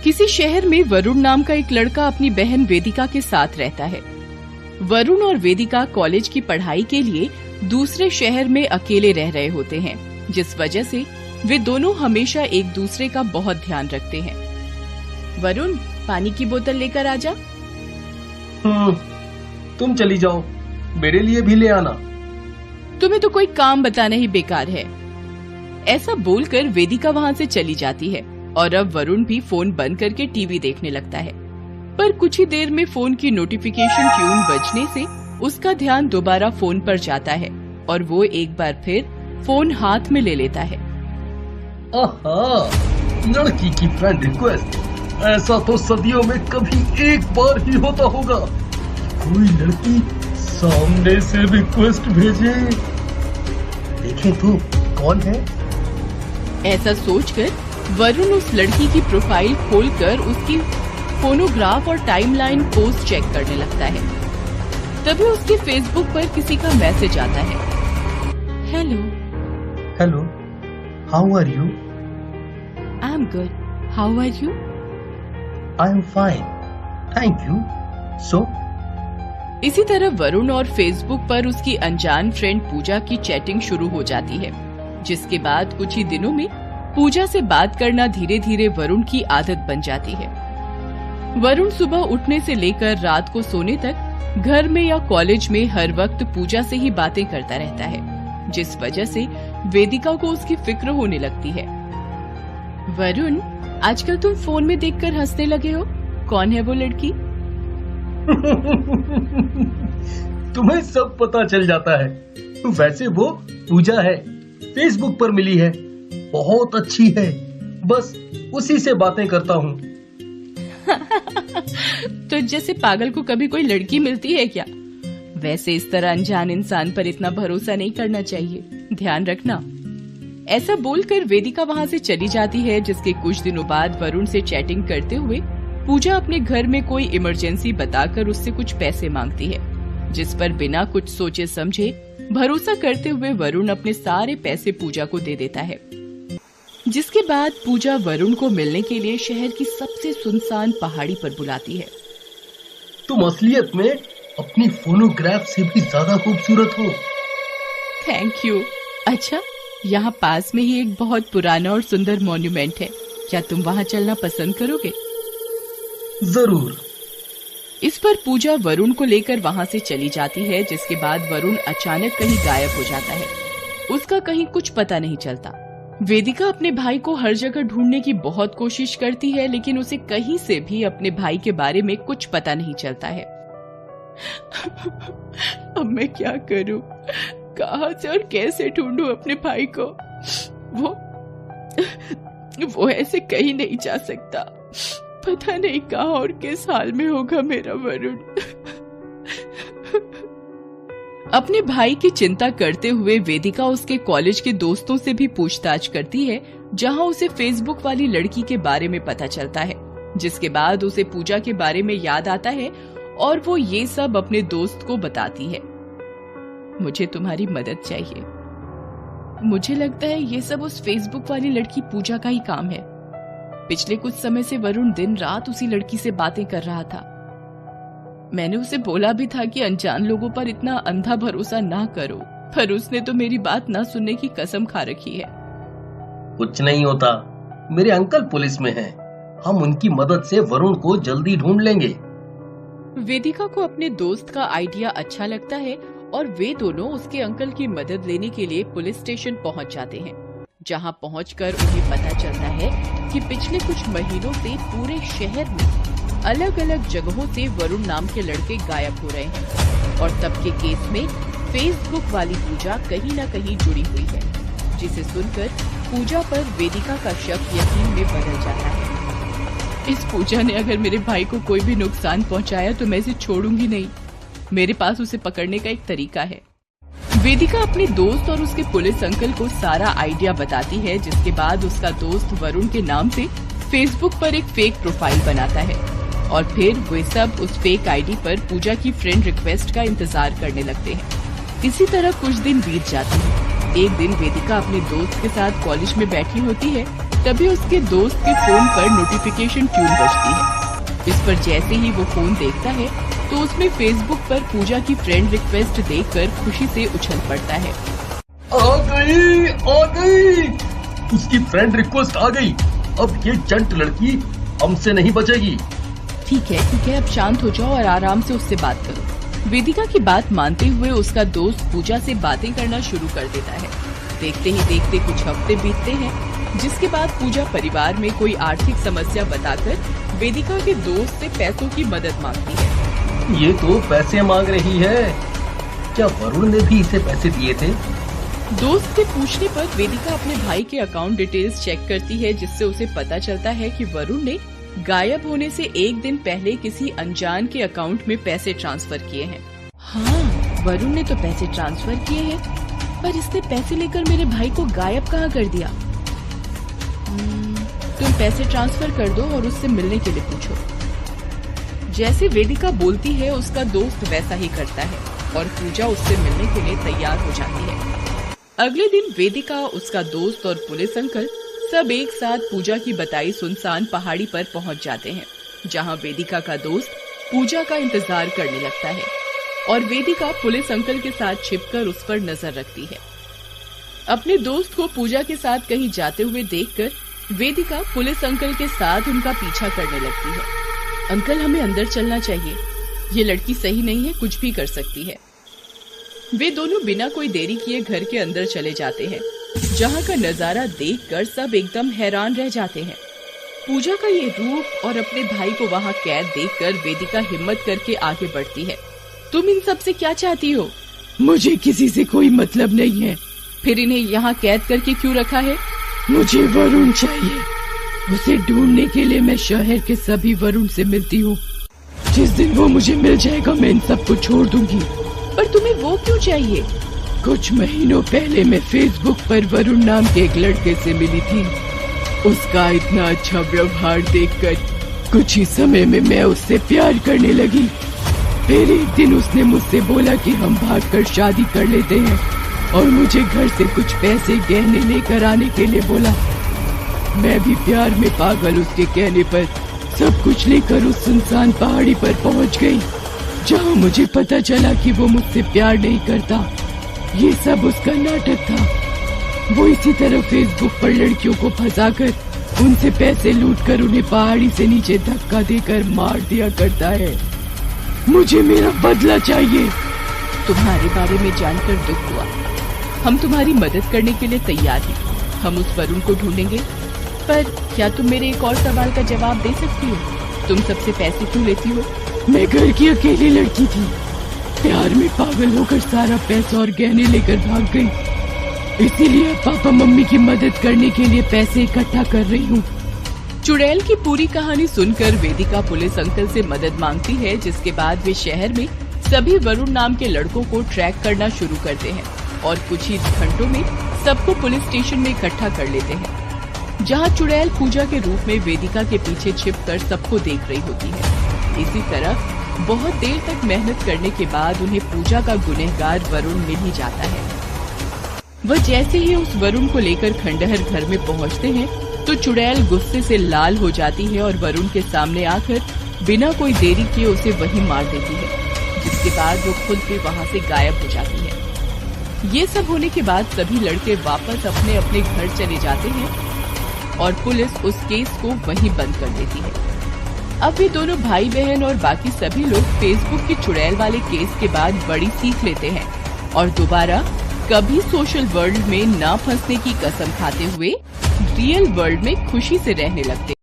किसी शहर में वरुण नाम का एक लड़का अपनी बहन वेदिका के साथ रहता है। वरुण और वेदिका कॉलेज की पढ़ाई के लिए दूसरे शहर में अकेले रह रहे होते हैं, जिस वजह से वे दोनों हमेशा एक दूसरे का बहुत ध्यान रखते हैं। वरुण, पानी की बोतल लेकर आजा। तुम चली जाओ, मेरे लिए भी ले आना। तुम्हें तो कोई काम बताना ही बेकार है। ऐसा बोलकर वेदिका वहाँ से चली जाती है और अब वरुण भी फोन बंद करके टीवी देखने लगता है। पर कुछ ही देर में फोन की नोटिफिकेशन ट्यून बजने से उसका ध्यान दोबारा फोन पर जाता है और वो एक बार फिर फोन हाथ में ले लेता है। आहा, लड़की की फ्रेंड रिक्वेस्ट, ऐसा तो सदियों में कभी एक बार ही होता होगा। कोई लड़की सामने से रिक्वेस्ट भेजे, देखें तो कौन है। ऐसा सोचकर वरुण उस लड़की की प्रोफाइल खोलकर उसकी फोनोग्राफ और टाइमलाइन पोस्ट चेक करने लगता है। तभी उसके फेसबुक पर किसी का मैसेज आता है। Hello, how are you? I am good, how are you? I am fine, thank you. So इसी तरह वरुण और फेसबुक पर उसकी अनजान फ्रेंड पूजा की चैटिंग शुरू हो जाती है, जिसके बाद कुछ ही दिनों में पूजा से बात करना धीरे धीरे वरुण की आदत बन जाती है। वरुण सुबह उठने से लेकर रात को सोने तक घर में या कॉलेज में हर वक्त पूजा से ही बातें करता रहता है, जिस वजह से वेदिका को उसकी फिक्र होने लगती है। वरुण, आजकल तुम फोन में देखकर हंसने लगे हो, कौन है वो लड़की? तुम्हें सब पता चल जाता है। वैसे वो पूजा है, फेसबुक पर मिली है, बहुत अच्छी है, बस उसी से बातें करता हूँ। तो जैसे पागल को कभी कोई लड़की मिलती है क्या? वैसे इस तरह अनजान इंसान पर इतना भरोसा नहीं करना चाहिए, ध्यान रखना। ऐसा बोलकर वेदिका वहाँ से चली जाती है, जिसके कुछ दिनों बाद वरुण से चैटिंग करते हुए पूजा अपने घर में कोई इमरजेंसी बताकर उससे कुछ पैसे मांगती है, जिस पर बिना कुछ सोचे समझे भरोसा करते हुए वरुण अपने सारे पैसे पूजा को दे देता है। जिसके बाद पूजा वरुण को मिलने के लिए शहर की सबसे सुनसान पहाड़ी पर बुलाती है। तुम असलियत में अपनी फोनोग्राफ से भी ज्यादा खूबसूरत हो। Thank you. अच्छा, यहाँ पास में ही एक बहुत पुराना और सुंदर मॉन्यूमेंट है, क्या तुम वहाँ चलना पसंद करोगे? जरूर। इस पर पूजा वरुण को लेकर वहाँ से चली जाती है, जिसके बाद वरुण अचानक कहीं गायब हो जाता है। उसका कहीं कुछ पता नहीं चलता। वेदिका अपने भाई को हर जगह ढूंढने की बहुत कोशिश करती है, लेकिन उसे कहीं से भी अपने भाई के बारे में कुछ पता नहीं चलता है। अब मैं क्या करूं? कहां से और कैसे ढूंढूं अपने भाई को? वो ऐसे कहीं नहीं जा सकता। पता नहीं कहां और किस हाल में होगा मेरा वरुण। अपने भाई की चिंता करते हुए वेदिका उसके कॉलेज के दोस्तों से भी पूछताछ करती है, जहां उसे फेसबुक वाली लड़की के बारे में पता चलता है, जिसके बाद उसे पूजा के बारे में याद आता है और वो ये सब अपने दोस्त को बताती है। मुझे तुम्हारी मदद चाहिए। मुझे लगता है ये सब उस फेसबुक वाली लड़की पूजा का ही काम है। पिछले कुछ समय से वरुण दिन रात उसी लड़की से बातें कर रहा था। मैंने उसे बोला भी था कि अनजान लोगों पर इतना अंधा भरोसा ना करो, पर उसने तो मेरी बात ना सुनने की कसम खा रखी है। कुछ नहीं होता, मेरे अंकल पुलिस में हैं, हम उनकी मदद से वरुण को जल्दी ढूंढ लेंगे। वेदिका को अपने दोस्त का आइडिया अच्छा लगता है और वे दोनों उसके अंकल की मदद लेने के लिए पुलिस स्टेशन पहुंच जाते हैं, जहां पहुंचकर उन्हें पता चलता है कि पिछले कुछ महीनों से पूरे शहर में अलग अलग जगहों से वरुण नाम के लड़के गायब हो रहे हैं और तब के केस में फेसबुक वाली पूजा कहीं न कहीं जुड़ी हुई है, जिसे सुनकर पूजा पर वेदिका का शक यकीन में बदल जाता है। इस पूजा ने अगर मेरे भाई को कोई भी नुकसान पहुंचाया तो मैं इसे छोड़ूंगी नहीं। मेरे पास उसे पकड़ने का एक तरीका है। वेदिका अपने दोस्त और उसके पुलिस अंकल को सारा आइडिया बताती है, जिसके बाद उसका दोस्त वरुण के नाम से फेसबुक पर एक फेक प्रोफाइल बनाता है और फिर वे सब उस फेक आईडी पर पूजा की फ्रेंड रिक्वेस्ट का इंतजार करने लगते हैं। इसी तरह कुछ दिन बीत जाते हैं। एक दिन वेदिका अपने दोस्त के साथ कॉलेज में बैठी होती है, तभी उसके दोस्त के फोन पर नोटिफिकेशन ट्यून बजती है। इस पर जैसे ही वो फोन देखता है तो उसमें फेसबुक पर पूजा की फ्रेंड रिक्वेस्ट देखकर खुशी से उछल पड़ता है। आ गई, उसकी फ्रेंड रिक्वेस्ट आ गई। अब ये जंट लड़की हमसे नहीं बचेगी। ठीक है, अब शांत हो जाओ और आराम से उससे बात करो। वेदिका की बात मानते हुए उसका दोस्त पूजा से बातें करना शुरू कर देता है। देखते ही देखते कुछ हफ्ते बीतते हैं, जिसके बाद पूजा परिवार में कोई आर्थिक समस्या बताकर वेदिका के दोस्त से पैसों की मदद मांगती है। ये तो पैसे मांग रही है, क्या वरुण ने भी इसे पैसे दिए थे? दोस्त के पूछने पर वेदिका अपने भाई के अकाउंट डिटेल्स चेक करती है, जिससे उसे पता चलता है कि वरुण ने गायब होने से एक दिन पहले किसी अनजान के अकाउंट में पैसे ट्रांसफर किए हैं। हाँ, वरुण ने तो पैसे ट्रांसफर किए हैं, पर इसने पैसे लेकर मेरे भाई को गायब कहाँ कर दिया? तुम पैसे ट्रांसफर कर दो और उससे मिलने के लिए पूछो। जैसे वेदिका बोलती है उसका दोस्त वैसा ही करता है और पूजा उससे मिलने के लिए तैयार हो जाती है। अगले दिन वेदिका, उसका दोस्त और पुलिस अंकल सब एक साथ पूजा की बताई सुनसान पहाड़ी पर पहुंच जाते हैं, जहां वेदिका का दोस्त पूजा का इंतजार करने लगता है और वेदिका पुलिस अंकल के साथ छिपकर उस पर नजर रखती है। अपने दोस्त को पूजा के साथ कहीं जाते हुए देखकर वेदिका पुलिस अंकल के साथ उनका पीछा करने लगती है। अंकल, हमें अंदर चलना चाहिए, ये लड़की सही नहीं है, कुछ भी कर सकती है। वे दोनों बिना कोई देरी किए घर के अंदर चले जाते हैं, जहां का नजारा देखकर सब एकदम हैरान रह जाते हैं। पूजा का ये रूप और अपने भाई को वहां कैद देखकर वेदिका हिम्मत करके आगे बढ़ती है। तुम इन सब से क्या चाहती हो? मुझे किसी से कोई मतलब नहीं है। फिर इन्हें यहाँ कैद करके क्यों रखा है? मुझे वरुण चाहिए, उसे ढूंढने के लिए मैं शहर के सभी वरुण से मिलती हूँ। जिस दिन वो मुझे मिल जाएगा मैं इन सबको छोड़ दूंगी। पर तुम्हें वो क्यों चाहिए? कुछ महीनों पहले मैं फेसबुक पर वरुण नाम के एक लड़के से मिली थी। उसका इतना अच्छा व्यवहार देखकर कुछ ही समय में मैं उससे प्यार करने लगी। फिर एक दिन उसने मुझसे बोला कि हम भागकर शादी कर लेते हैं और मुझे घर से कुछ पैसे गहने लेकर आने के लिए बोला। मैं भी प्यार में पागल उसके कहने पर सब कुछ लेकर उस सुनसान पहाड़ी पर पहुंच गई, जहां मुझे पता चला कि वो मुझसे प्यार नहीं करता। ये सब उसका नाटक था। वो इसी तरह फेसबुक पर लड़कियों को फंसाकर उनसे पैसे लूटकर उन्हें पहाड़ी से नीचे धक्का देकर मार दिया करता है। मुझे मेरा बदला चाहिए। तुम्हारे बारे में जानकर दुख हुआ। हम तुम्हारी मदद करने के लिए तैयार हैं। हम उस वरुण को ढूंढेंगे, पर क्या तुम मेरे एक और सवाल का जवाब दे सकती हो? तुम सबसे पैसे क्यों लेती हो? मैं घर की अकेली लड़की थी, प्यार में पागल होकर सारा पैसा और गहने लेकर भाग गई। इसीलिए पापा मम्मी की मदद करने के लिए पैसे इकट्ठा कर रही हूँ। चुड़ैल की पूरी कहानी सुनकर वेदिका पुलिस अंकल से मदद मांगती है, जिसके बाद वे शहर में सभी वरुण नाम के लड़कों को ट्रैक करना शुरू करते हैं और कुछ ही घंटों में सबको पुलिस स्टेशन में इकट्ठा कर लेते हैं, जहां चुड़ैल पूजा के रूप में वेदिका के पीछे छिपकर सबको देख रही होती है। इसी तरह बहुत देर तक मेहनत करने के बाद उन्हें पूजा का गुनहगार वरुण मिल ही जाता है। वह जैसे ही उस वरुण को लेकर खंडहर घर में पहुंचते हैं तो चुड़ैल गुस्से से लाल हो जाती है और वरुण के सामने आकर बिना कोई देरी किए उसे वहीं मार देती है, जिसके बाद वो खुद भी वहां से गायब हो जाती है। ये सब होने के बाद सभी लड़के वापस अपने अपने घर चले जाते हैं और पुलिस उस केस को वहीं बंद कर देती है। अब ये दोनों भाई बहन और बाकी सभी लोग फेसबुक की चुड़ैल वाले केस के बाद बड़ी सीख लेते हैं और दोबारा कभी सोशल वर्ल्ड में ना फंसने की कसम खाते हुए रियल वर्ल्ड में खुशी से रहने लगते हैं।